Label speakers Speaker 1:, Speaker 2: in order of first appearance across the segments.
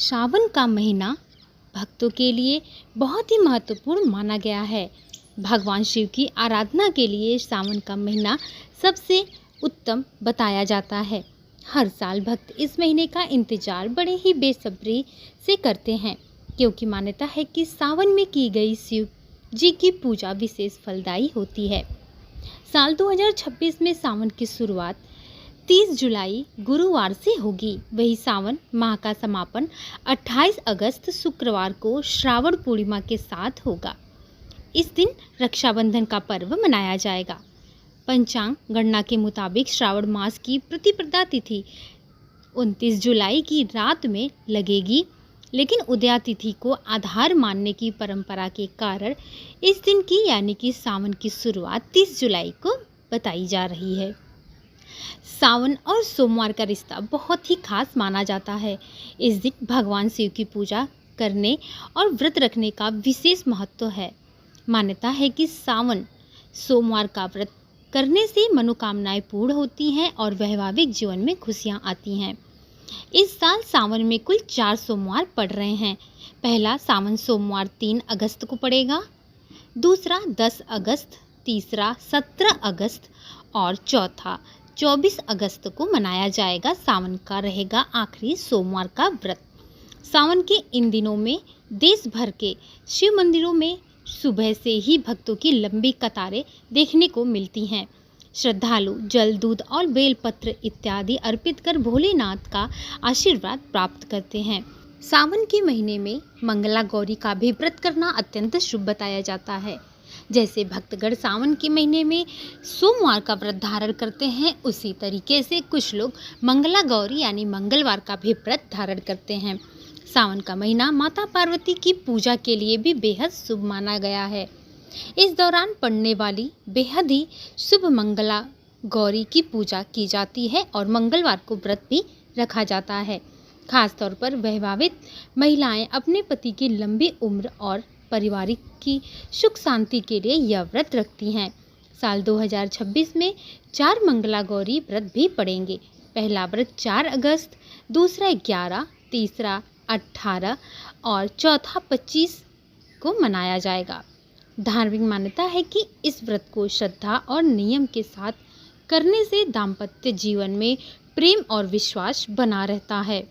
Speaker 1: सावन का महीना भक्तों के लिए बहुत ही महत्वपूर्ण माना गया है। भगवान शिव की आराधना के लिए सावन का महीना सबसे उत्तम बताया जाता है। हर साल भक्त इस महीने का इंतजार बड़े ही बेसब्री से करते हैं, क्योंकि मान्यता है कि सावन में की गई शिव जी की पूजा विशेष फलदायी होती है। साल 2026 में सावन की शुरुआत 30 जुलाई गुरुवार से होगी। वही सावन माह का समापन 28 अगस्त शुक्रवार को श्रावण पूर्णिमा के साथ होगा। इस दिन रक्षाबंधन का पर्व मनाया जाएगा। पंचांग गणना के मुताबिक श्रावण मास की प्रतिपदा तिथि 29 जुलाई की रात में लगेगी, लेकिन उदया तिथि को आधार मानने की परंपरा के कारण इस दिन की यानी कि सावन की शुरुआत 30 जुलाई को बताई जा रही है। सावन और सोमवार का रिश्ता बहुत ही खास माना जाता है। इस दिन भगवान शिव की पूजा करने और व्रत रखने का विशेष महत्व है। मान्यता है कि सावन सोमवार का व्रत करने से मनोकामनाएं पूर्ण होती हैं और वैवाहिक जीवन में खुशियां आती हैं। इस साल सावन में कुल 4 सोमवार पड़ रहे हैं। पहला सावन सोमवार 3 अगस्त को पड़ेगा, दूसरा 10 अगस्त, तीसरा 17 अगस्त और चौथा 24 अगस्त को मनाया जाएगा। सावन का रहेगा आखिरी सोमवार का व्रत। सावन के इन दिनों में देश भर के शिव मंदिरों में सुबह से ही भक्तों की लंबी कतारें देखने को मिलती हैं। श्रद्धालु जल, दूध और बेलपत्र इत्यादि अर्पित कर भोलेनाथ का आशीर्वाद प्राप्त करते हैं। सावन के महीने में मंगला गौरी का भी व्रत करना अत्यंत शुभ बताया जाता है। जैसे भक्तगण सावन के महीने में सोमवार का व्रत धारण करते हैं, उसी तरीके से कुछ लोग मंगला गौरी यानी मंगलवार का भी व्रत धारण करते हैं। सावन का महीना माता पार्वती की पूजा के लिए भी बेहद शुभ माना गया है। इस दौरान पड़ने वाली बेहद ही शुभ मंगला गौरी की पूजा की जाती है और मंगलवार को व्रत भी रखा जाता है। खासतौर पर वैवाहिक महिलाएं अपने पति की लंबी उम्र और पारिवारिक की सुख शांति के लिए यह व्रत रखती हैं। साल 2026 में 4 मंगला गौरी व्रत भी पड़ेंगे। पहला व्रत 4 अगस्त, दूसरा 11, तीसरा 18 और चौथा 25 को मनाया जाएगा। धार्मिक मान्यता है कि इस व्रत को श्रद्धा और नियम के साथ करने से दाम्पत्य जीवन में प्रेम और विश्वास बना रहता है।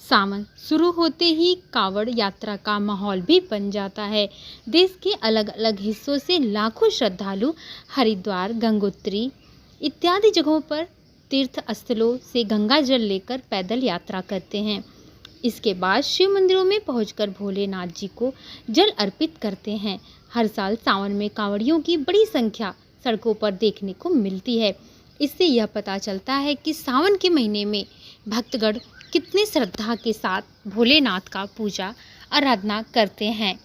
Speaker 1: सावन शुरू होते ही कांवड़ यात्रा का माहौल भी बन जाता है। देश के अलग अलग हिस्सों से लाखों श्रद्धालु हरिद्वार, गंगोत्री इत्यादि जगहों पर तीर्थ स्थलों से गंगा जल लेकर पैदल यात्रा करते हैं। इसके बाद शिव मंदिरों में पहुंचकर भोलेनाथ जी को जल अर्पित करते हैं। हर साल सावन में कांवड़ियों की बड़ी संख्या सड़कों पर देखने को मिलती है। इससे यह पता चलता है कि सावन के महीने में भक्तगण कितनी श्रद्धा के साथ भोलेनाथ का पूजा आराधना करते हैं।